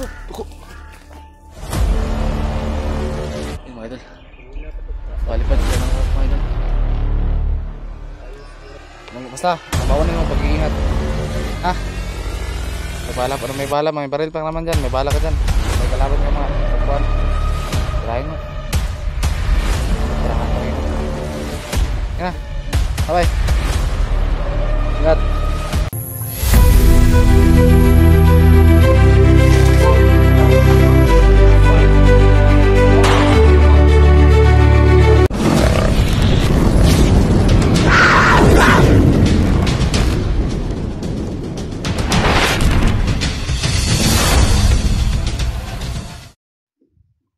Tuko. Ayun mga idol. Palipad sila ng mga idol. Basta, mabawan na yung pag-iingat. Ha? May bala pa, may bala, may baril pa naman dyan. May bala ka dyan. May kalaban ka mga pagkuhan. Tirahin mo. Tirahan mo rin. Yan na. Bye-bye. Ingat.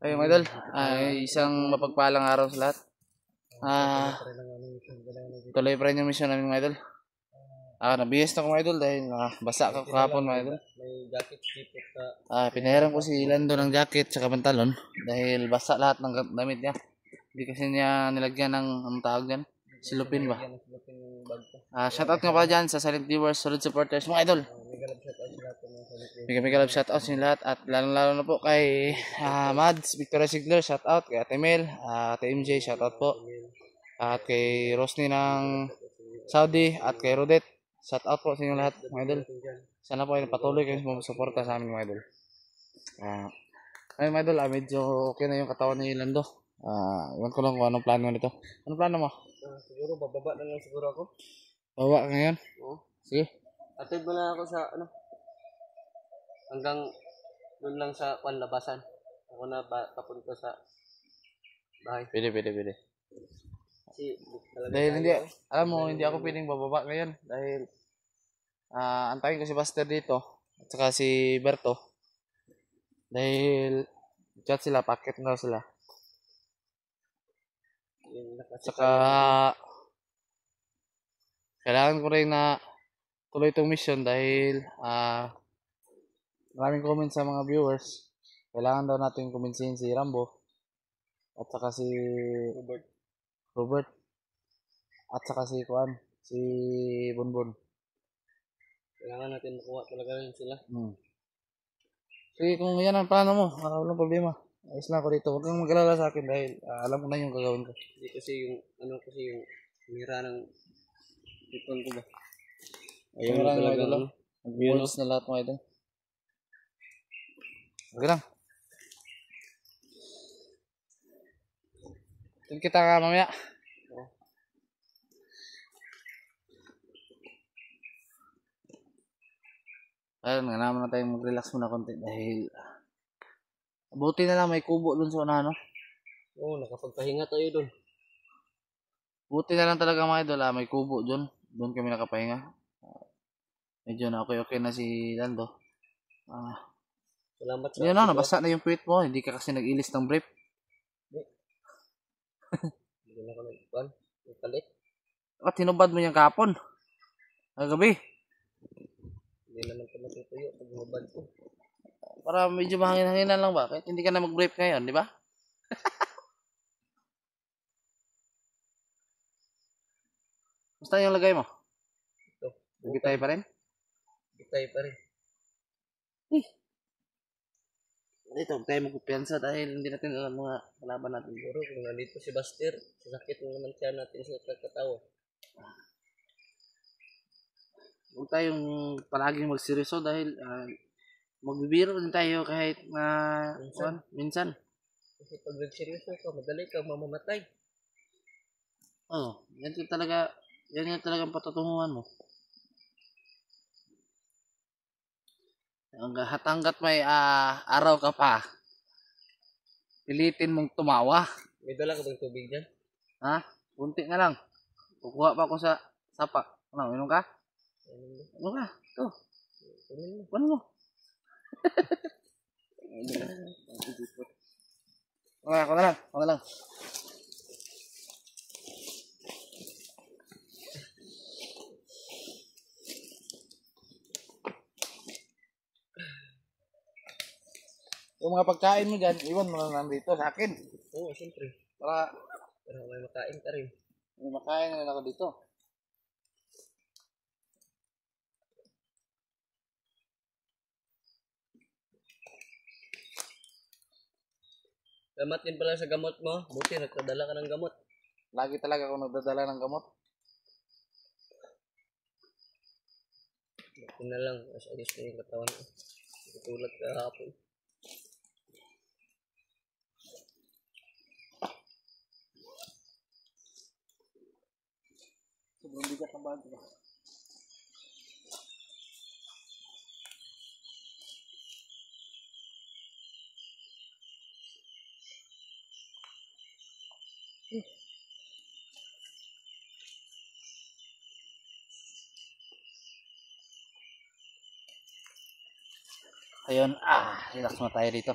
Ayun mga idol, ay isang mapagpalang araw sa lahat. Tuloy pa rin yung mission namin mga idol. Nabihis na ko mga idol dahil basa ka kahapon mga idol. May jacket dito sa... Pinahiram ko si Lando ng jacket sa pantalon dahil basa lahat ng damit niya. Hindi kasi niya nilagyan ng anong tawag dyan? Silupin ba? Shoutout nga pa dyan sa silent viewers, solid supporters mga idol. Mega love shoutout sa inyo lahat at lalo na po kay Mads, Victoria Sigler, shoutout kay Ate Mel, Ate MJ, shoutout po. At kay Rosny ng Saudi at kay Rodet, shoutout po sa inyo lahat mga idol. Sana po ay patuloy kayo sumusuporta sa amin mga idol. Ayun mga idol, medyo okay na yung katawan ni Lando. Iwan ko lang kung anong plano nito. Anong plano mo? Siguro bababa na lang siguro ako. Baba ka ngayon? Oo. Sige. Atid mo na ako sa ano. Hanggang doon lang sa panlabasan. Ako na papunta sa bahay. Pwede. Kasi Dahil hindi, alam mo, hindi ako pwedeng bababa ngayon. Dahil antayin ko si Buster dito. At saka si Berto. Dahil chat sila, packet na sila. Saka kailangan ko rin na tuloy itong mission dahil maraming comment sa mga viewers. Kailangan daw natin kuminsin si Rambo at saka si Robert at saka si Juan, si Bonbon. Kailangan natin makuha talaga rin sila. Sige, kung yan ang plano mo, walang problema. Ayos lang ako dito. Huwag kang mag-alala sa akin dahil alam mo na yung gagawin ko. Hindi kasi yung mira ng ipon ko ba. Ayun na talaga lang. Mag-bonus na lahat mga idol. Okay lang. Tingin kita ka mamaya. Ayun, nga naman na tayong mag-relax muna konti dahil buti na lang may kubo dun sa una, no? Oo, nakapagpahinga tayo dun. Buti na lang talaga mga idol, may kubo dun. Doon kami nakapahinga. Medyo na okay na si Lando. Salamat sa... Yun na, nabasa na yung puwit mo. Hindi ka kasi nag-ilis ng brief. Hindi na ako nagpan. Nagpalit. At hinubad mo yung kapon. Kagabi. Hindi naman ka matutuyo pag hinubad ko. Para medyo mahangin-hanginan lang ba? Kahit hindi ka na mag-brief ngayon, di ba? Basta yung lagay mo? Ito. Gitay pa rin? Gitay pa rin. Dito, huwag tayo magkupiyansa dahil hindi natin alam mga kalaban natin. Siguro kung nandito si Buster, sasakit mo naman siya natin sa kakatawa. Huwag tayong palaging magseryoso dahil magbibiro din tayo kahit minsan. Kasi pag nagseryoso ka, madali kang mamamatay. Yan yung talagang patutunguhan mo. Hanggat may araw ka pa, pilitin mong tumawa. May dala ka bang tubig dyan? Kunti na lang. Kukuha pa ako sa sapa. Inom ka? Inom ka? Ito. Kunin mo. Ako na lang. Yung mga pagkain mo dyan, iwan mo lang dito sa akin. Oo, siyempre. Para may makain ka rin. May makain na lang ako dito. Salamat din pala sa gamot mo. Buti nagpadala ka ng gamot. Lagi talaga ako nagdadala ng gamot. Buti na lang. Mas ayos na yung katawan ko. Tulad kahapon. Sobrang bigat ng bago ba? Ayun, relax mo tayo dito.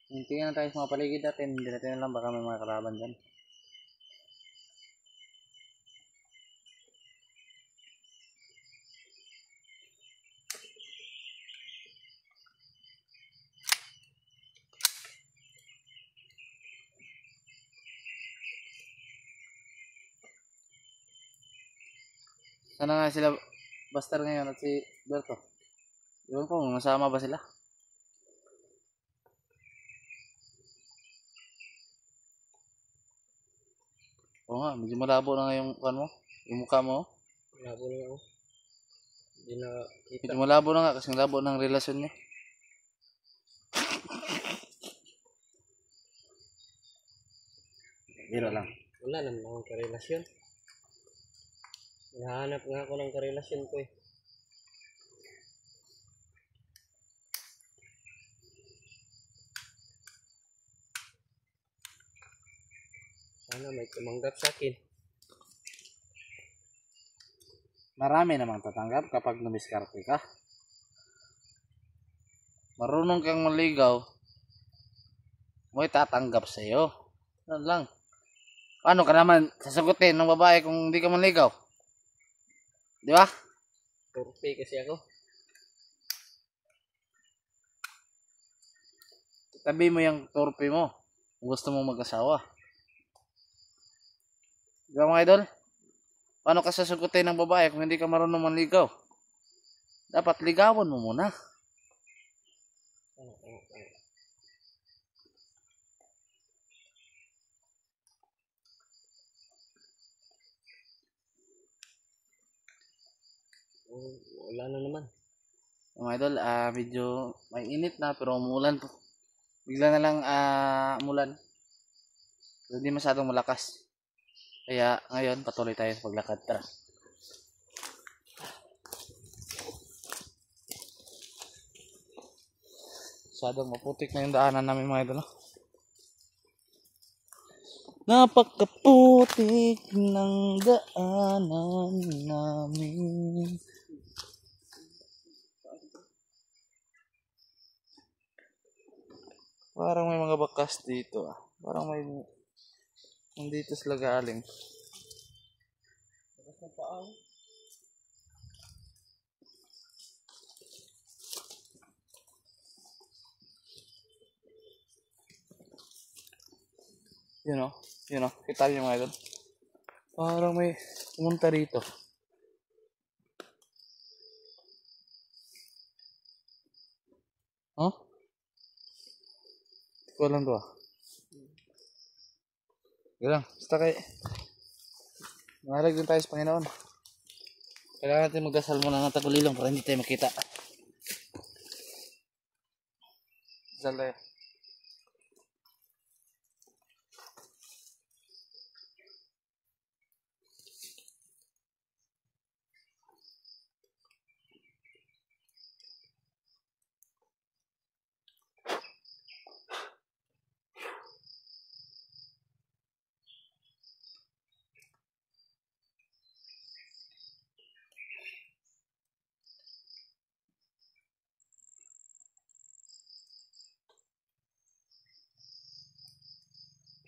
Tingnan tayo sa mga paligid natin, hindi natin alam baka may mga kalaban dyan. Sana nga sila Buster ngayon at si Berto? Iwan ko, nasama ba sila? Oo nga, medyo malabo na nga yung, yung mukha mo. Labo lang ako. Hindi na kita. Medyo malabo na nga kasi labo ng relasyon niya. Biro lang. Wala naman akong karelasyon. Nahanap nga ako ng karelasyon ko eh. Sana may tumanggap sa akin. Marami namang tatanggap kapag numiskarte ka. Marunong kang maligaw, may tatanggap sa iyo. Yan lang. Paano ka naman sasagutin ng babae kung hindi ka manligaw? Di ba? Turpi kasi ako. Tabi mo yung torpe mo kung gusto mo mag-asawa. Di ba mga idol? Paano ka sasagutin ng babae kung hindi ka marunong manligaw? Dapat ligawan mo muna. Wala na naman. Mga idol, medyo may init na pero umulan po. Bigla na lang umulan. Pero hindi masyadong malakas. Kaya ngayon patuloy tayo sa paglakad. Tara. Masyadong maputik na yung daanan namin mga idol. Napakaputik ng daanan namin. Parang may mga bakas dito Parang may nandito sila galing. Tapos na paa. Yun o, kita niyo mga idol. Parang may pumunta rito. Huh? Hindi ko alam to Ganun, basta mangalag din tayo sa Panginoon. Kailangan natin magdasal muna ng tagulilong para hindi tayo makita. Dasal tayo.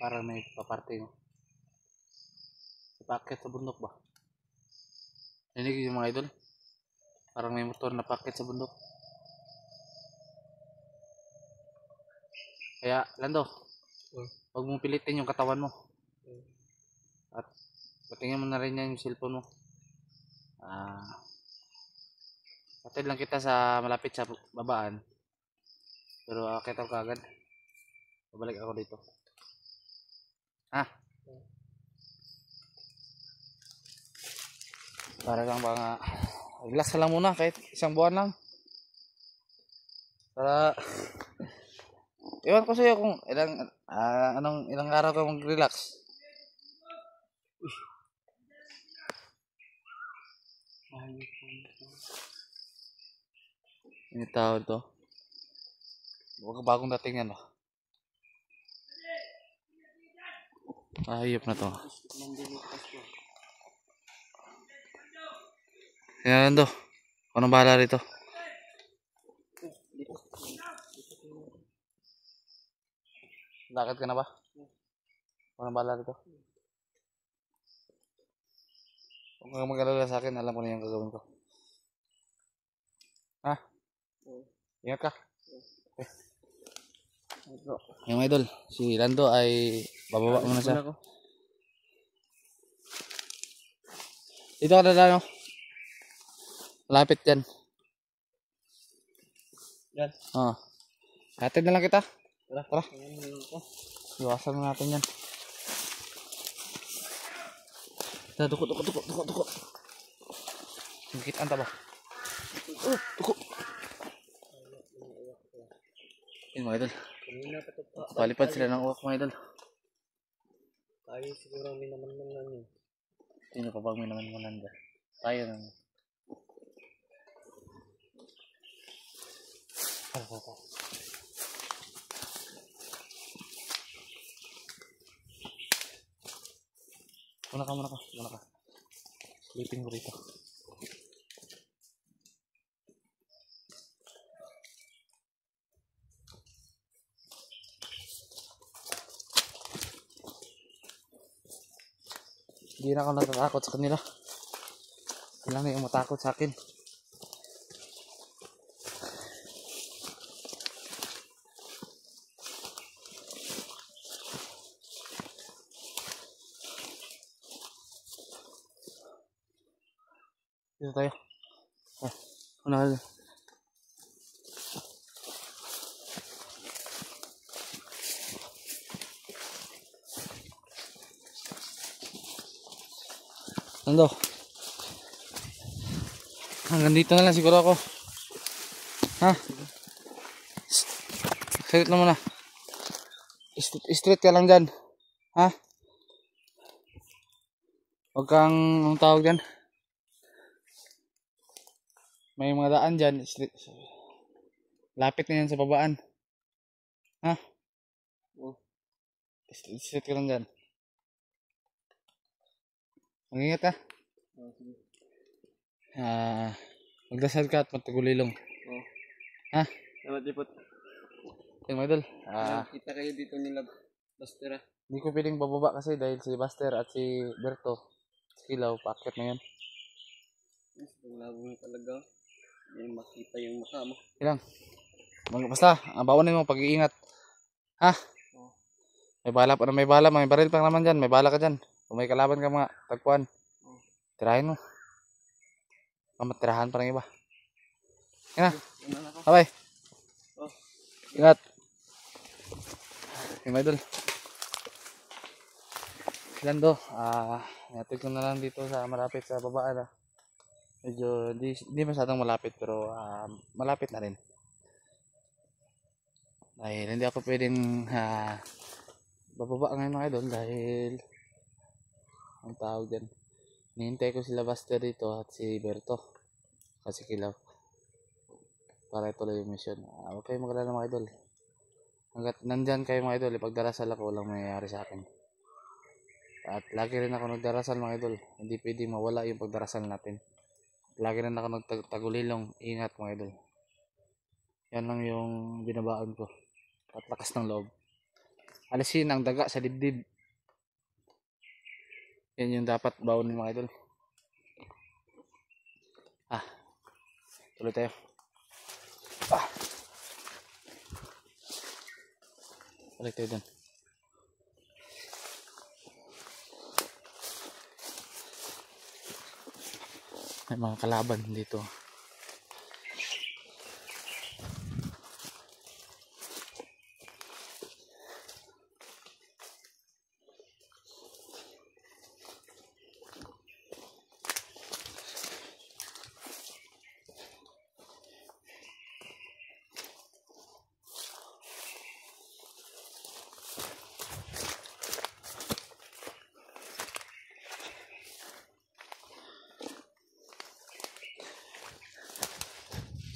Parang may paparte mo. Paket sa bundok ba? Rinig yung mga idol. Parang may motor na paket sa bundok. Kaya, Lando, huwag mong pilitin yung katawan mo. At patingin mo na rin yan yung cellphone mo. Patid lang kita sa malapit sa babaan. Pero akit ako kagad. Babalik ako dito. Ha? Para lang mga relax lang muna kahit isang buwan lang. Para iwan ko sa'yo kung ilang araw ka mag-relax. Ini tao to. Bagong dating yan. Ayop na to. Yan to. Anong bahala rito? Lakad ka na ba? Anong bahala rito? Huwag kang mag-alala sa akin, alam ko na yung gagawin ko. Ha? Ingat ka. Okay. Yung idol, si Lando ay bababa muna siya. Dito ka na no? Lapit yan. Yan. Oo. Hatid na lang kita. Tara. Tara. Iwasan na natin yan. Duko. Nakitaan ta ba? Duko. Yun mga idol. Palipad sila ng uwak mga idol. Tayo siguro may naman lang yun. Sino pa bang may naman dyan? Tayo na. Muna ka. Sleeping ko rito. Hindi na ako natatakot sa kanila. Sila na yung matakot sa akin. Dito tayo. Una ka. Nando. Hanggang dito na lang siguro ako. Ha? Salit na muna. Straight ka lang dyan. Ha? Huwag kang, anong tawag dyan? May mga daan dyan. Lapit na yan sa babaan. Ha? Straight ka lang dyan. Mag-ingat ka. Magdasal ka at matagulilong. Ha? Salamat dipot. Yung mga idol. Kita kayo dito nila Buster. Hindi ko pwedeng bababa kasi dahil si Buster at si Berto, si Kilaw, paakyat na yan. Labo mo talaga. Hindi makita yung mukha mo. Ilang. Basta, baunin mo pag-iingat. Ha? May bala pa, may baril pa naman dyan, may bala ka dyan. Kung may kalaban ka mga tagpuan, tirahin mo. Matirahan pa ng iba. Yan na. Bye. Ingat. Yung mga idol. Lando, natin ko na lang dito sa malapit sa babaan. Medyo di masyadong malapit pero malapit na rin. Dahil hindi ako pwedeng bababa ngayon mga idol dahil ang tawag dyan. Nihintay ko sila Buster dito at si Berto kasi Kilaw para ituloy yung mission. Huwag kayong magalala mga idol. Hanggat nandyan kayo mga idol, ipagdarasal ako, walang mayayari sa akin. At lagi rin ako nagdarasal mga idol. Hindi pwedeng mawala yung pagdarasal natin. Lagi rin ako nagtagulilong. Ingat mga idol. Yan lang yung binabaon ko. At lakas ng loob. Alisin ang daga sa dibdib. Yan yung dapat baonin mga idol. Tuloy tayo. Balik tayo dun. May mga kalaban dito.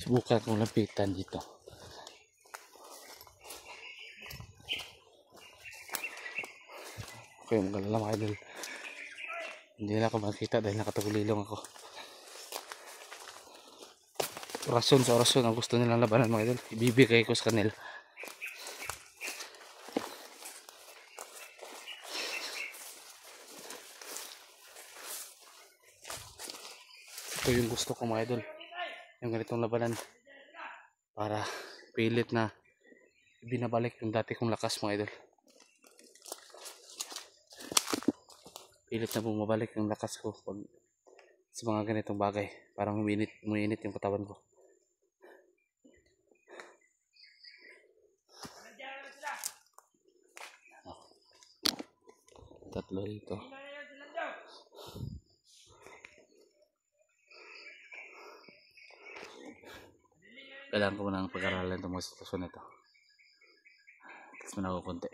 Subukan kong lapitan dito. Okay, magalala mga idol. Hindi na ako makita dahil nakatagulilong ako. Orasyon sa orasyon ang gusto nilang labanan mga idol. Ibibigay ko sa kanila. Ito yung gusto ko mga idol. Yung ganitong labanan. Para pilit na binabalik yung dati kong lakas mga idol. Pilit na bumabalik yung lakas ko pag sa mga ganitong bagay. Parang uminit yung katawan ko. Tatlo dito. Kailangan ko muna ng pag-aralan itong mga sitwasyon nito. Tapos muna ako konti.